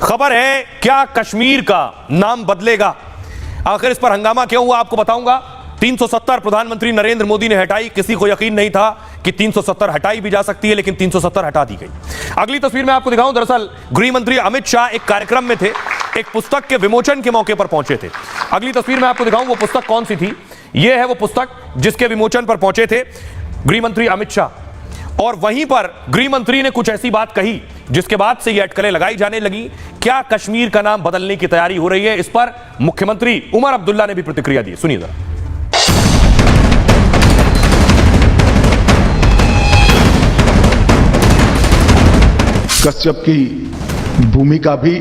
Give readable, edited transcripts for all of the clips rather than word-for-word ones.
खबर है क्या कश्मीर का नाम बदलेगा। आखिर इस पर हंगामा क्यों हुआ आपको बताऊंगा। 370 प्रधानमंत्री नरेंद्र मोदी ने हटाई। किसी को यकीन नहीं था कि 370 हटाई भी जा सकती है, लेकिन 370 हटा दी गई। अगली तस्वीर में आपको दिखाऊं, दरअसल गृह मंत्री अमित शाह एक कार्यक्रम में थे, एक पुस्तक के विमोचन के मौके पर पहुंचे थे। अगली तस्वीर में आपको दिखाऊं वो पुस्तक कौन सी थी। यह है वो पुस्तक जिसके विमोचन पर पहुंचे थे गृह मंत्री अमित शाह, और वहीं पर गृह मंत्री ने कुछ ऐसी बात कही जिसके बाद से ये अटकलें लगाई जाने लगी। क्या कश्मीर का नाम बदलने की तैयारी हो रही है, इस पर मुख्यमंत्री उमर अब्दुल्ला ने भी प्रतिक्रिया दी। सुनिए जरा। कश्यप की भूमिका भी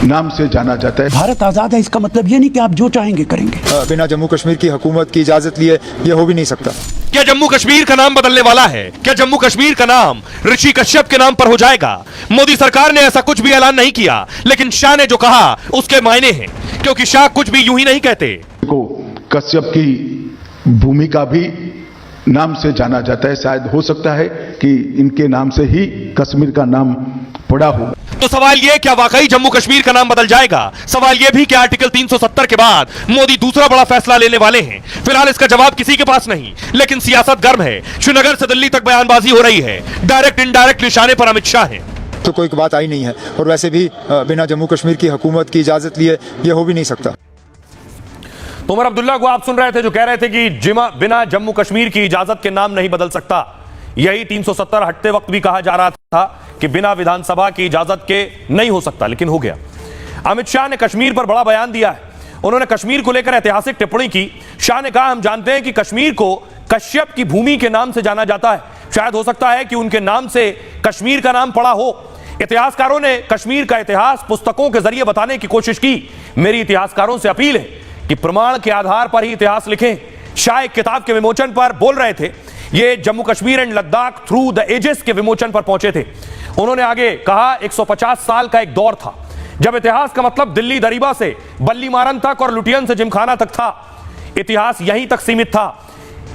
नाम से जाना जाता है। भारत आजाद है, इसका मतलब ये नहीं कि आप जो चाहेंगे करेंगे। बिना जम्मू कश्मीर की हुकूमत की इजाजत लिए ये हो भी नहीं सकता। क्या जम्मू कश्मीर का नाम बदलने वाला है? क्या जम्मू कश्मीर का नाम ऋषि कश्यप के नाम पर हो जाएगा? मोदी सरकार ने ऐसा कुछ भी ऐलान नहीं किया, लेकिन शाह ने जो कहा उसके मायने हैं, क्योंकि शाह कुछ भी यूं ही नहीं कहते। को कश्यप की भूमिका भी नाम से जाना जाता है। शायद हो सकता है कि इनके नाम से ही कश्मीर का नाम पड़ा होगा। तो सवाल यह, क्या वाकई जम्मू कश्मीर का नाम बदल जाएगा? सवाल यह भी कि आर्टिकल 370 के बाद मोदी दूसरा बड़ा फैसला लेने वाले हैं। फिलहाल इसका जवाब किसी के पास नहीं, लेकिन सियासत गर्म है। श्रीनगर से दिल्ली तक बयानबाजी हो रही है। डायरेक्ट इनडायरेक्ट निशाने पर अमित शाह हैं। तो कोई बात आई नहीं है, और वैसे भी बिना जम्मू कश्मीर की हुकूमत की इजाजत लिए ये हो भी नहीं सकता। तो उमर अब्दुल्ला को आप सुन रहे थे, जो कह रहे थे कि बिना जम्मू कश्मीर की इजाजत के नाम नहीं बदल सकता। यही 370 हटते वक्त भी कहा जा रहा था कि बिना विधानसभा की इजाजत के नहीं हो सकता, लेकिन हो गया। अमित शाह ने कश्मीर पर बड़ा बयान दिया है। उन्होंने कश्मीर को लेकर ऐतिहासिक टिप्पणी की। शाह ने कहा, हम जानते हैं कि कश्मीर को कश्यप की भूमि के नाम से जाना जाता है। शायद हो सकता है कि उनके नाम से कश्मीर का नाम पड़ा हो। इतिहासकारों ने कश्मीर का इतिहास पुस्तकों के जरिए बताने की कोशिश की। मेरी इतिहासकारों से अपील है कि प्रमाण के आधार पर ही इतिहास लिखें। शाह एक किताब के विमोचन पर बोल रहे थे। ये Jammu Kashmir and Ladakh through the ages के विमोचन पर पहुंचे थे। उन्होंने आगे कहा, 150 साल का एक दौर था जब इतिहास का मतलब दिल्ली दरीबा से बल्ली मारन तक और लुटियन से जिमखाना तक था। इतिहास यहीं तक सीमित था।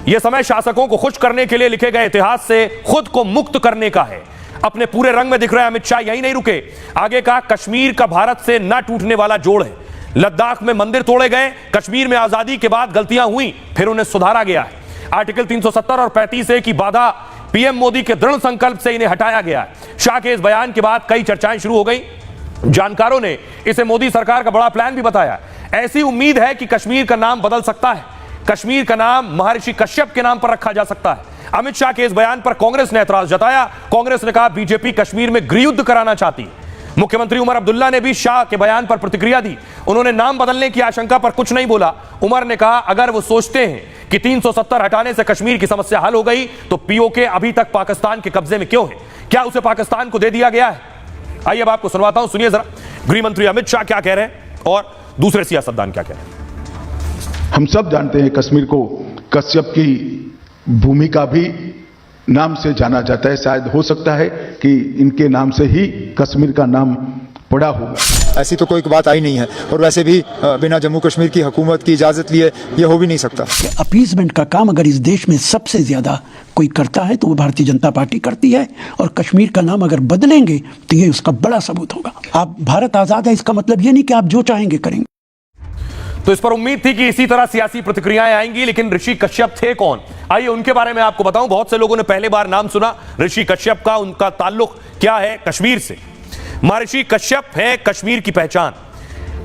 यह समय शासकों को खुश करने के लिए लिखे गए इतिहास से खुद को मुक्त करने का है। अपने पूरे रंग में दिख रहे अमित शाह यही नहीं रुके। आगे कहा, कश्मीर का भारत से न टूटने वाला जोड़ है। लद्दाख में मंदिर तोड़े गए, कश्मीर में आजादी के बाद गलतियां हुई, फिर उन्हें सुधारा गया है। आर्टिकल 370 और 35A की बाधा पीएम मोदी के दृढ़ संकल्प से इन्हें हटाया गया है। शाह के इस बयान के बाद कई चर्चाएं शुरू हो गई। जानकारों ने इसे मोदी सरकार का बड़ा प्लान भी बताया। ऐसी उम्मीद है कि कश्मीर का नाम बदल सकता है। कश्मीर का नाम महर्षि कश्यप के नाम पर रखा जा सकता है। अमित शाह के इस बयान पर कांग्रेस ने ऐतराज जताया। कांग्रेस ने कहा, बीजेपी कश्मीर में गृहयुद्ध कराना चाहती है। मुख्यमंत्री उमर अब्दुल्ला ने भी शाह के बयान पर प्रतिक्रिया दी। उन्होंने नाम बदलने की आशंका पर कुछ नहीं बोला। उमर ने कहा, अगर वो सोचते हैं कि 370 हटाने से कश्मीर की समस्या हल हो गई, तो पीओके अभी तक पाकिस्तान के कब्जे में क्यों है? क्या उसे पाकिस्तान को दे दिया गया है? आइए अब आपको सुनवाता हूं, सुनिए जरा गृह मंत्री अमित शाह क्या कह रहे हैं और दूसरे सियासतदान क्या कह रहे हैं। हम सब जानते हैं कश्मीर को कश्यप की भूमिका भी नाम से जाना जाता है। शायद हो सकता है कि इनके नाम से ही कश्मीर का नाम पड़ा होगा। ऐसी तो कोई बात आई नहीं है, और वैसे भी बिना जम्मू कश्मीर की हुकूमत की इजाजत लिए ये हो भी नहीं सकता। अपीसमेंट का काम अगर इस देश में सबसे ज्यादा कोई करता है तो वो भारतीय जनता पार्टी करती है, और कश्मीर का नाम अगर बदलेंगे तो ये उसका बड़ा सबूत होगा। आप भारत आजाद है, इसका मतलब ये नहीं कि आप जो चाहेंगे करेंगे। तो इस पर उम्मीद थी कि इसी तरह सियासी प्रतिक्रियाएं आएंगी, लेकिन ऋषि कश्यप थे कौन? आइए उनके बारे में आपको बताऊं। बहुत से लोगों ने पहले बार नाम सुना ऋषि कश्यप का। उनका ताल्लुक क्या है कश्मीर से? महर्षि कश्यप है कश्मीर की पहचान।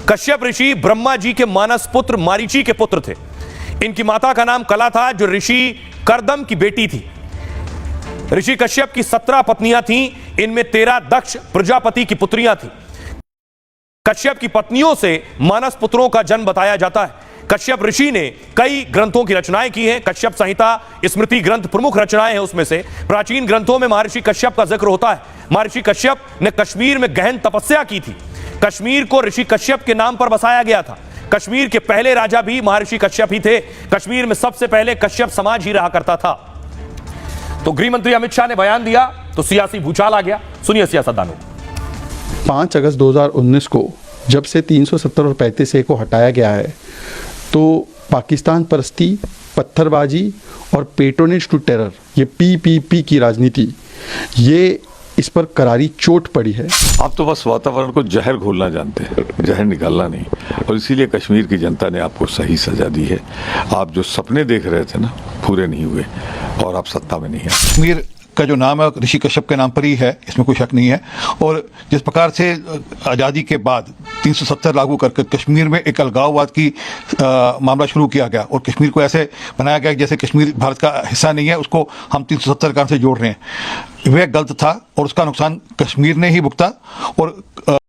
कश्यप ऋषि ब्रह्मा जी के मानस पुत्र मारीची के पुत्र थे। इनकी माता का नाम कला था, जो ऋषि करदम की बेटी थी। ऋषि कश्यप की 17 पत्नियां थीं, इनमें 13 दक्ष प्रजापति की पुत्रियां थीं। कश्यप की पत्नियों से मानस पुत्रों का जन्म बताया जाता है। कश्यप ऋषि ने कई ग्रंथों की रचनाएं की हैं। कश्यप संहिता स्मृति ग्रंथ प्रमुख रचनाएं हैं। उसमें से प्राचीन ग्रंथों में महर्षि कश्यप का जिक्र होता है। महर्षि कश्यप ने कश्मीर में गहन तपस्या की थी। कश्मीर को ऋषि कश्यप के नाम पर बसाया गया था। कश्मीर के पहले राजा भी महर्षि कश्यप ही थे। कश्मीर में सबसे पहले कश्यप समाज ही रहा करता था। तो गृह मंत्री अमित शाह ने बयान दिया तो सियासी भूचाल आ गया। सुनिए सियासतदानों। 5 अगस्त 2019 को जब से 370 और 35A को हटाया गया है, तो पाकिस्तान परस्ती, पत्थरबाजी और पेट्रोनेज टू टेरर, ये PPP की राजनीति, ये इस पर करारी चोट पड़ी है। आप तो बस वातावरण को जहर घोलना जानते हैं, जहर निकालना नहीं, और इसीलिए कश्मीर की जनता ने आपको सही सजा दी है। आप जो सपने देख रहे थे ना, पूरे नहीं हुए और आप सत्ता में नहीं है। कश्मीर का जो नाम है ऋषि कश्यप के नाम पर ही है, इसमें कोई शक नहीं है। और जिस प्रकार से आज़ादी के बाद 370 लागू करके कश्मीर में एक अलगाववाद की मामला शुरू किया गया और कश्मीर को ऐसे बनाया गया जैसे कश्मीर भारत का हिस्सा नहीं है, उसको हम 370 कारण से जोड़ रहे हैं, वह गलत था और उसका नुकसान कश्मीर ने ही भुगता। और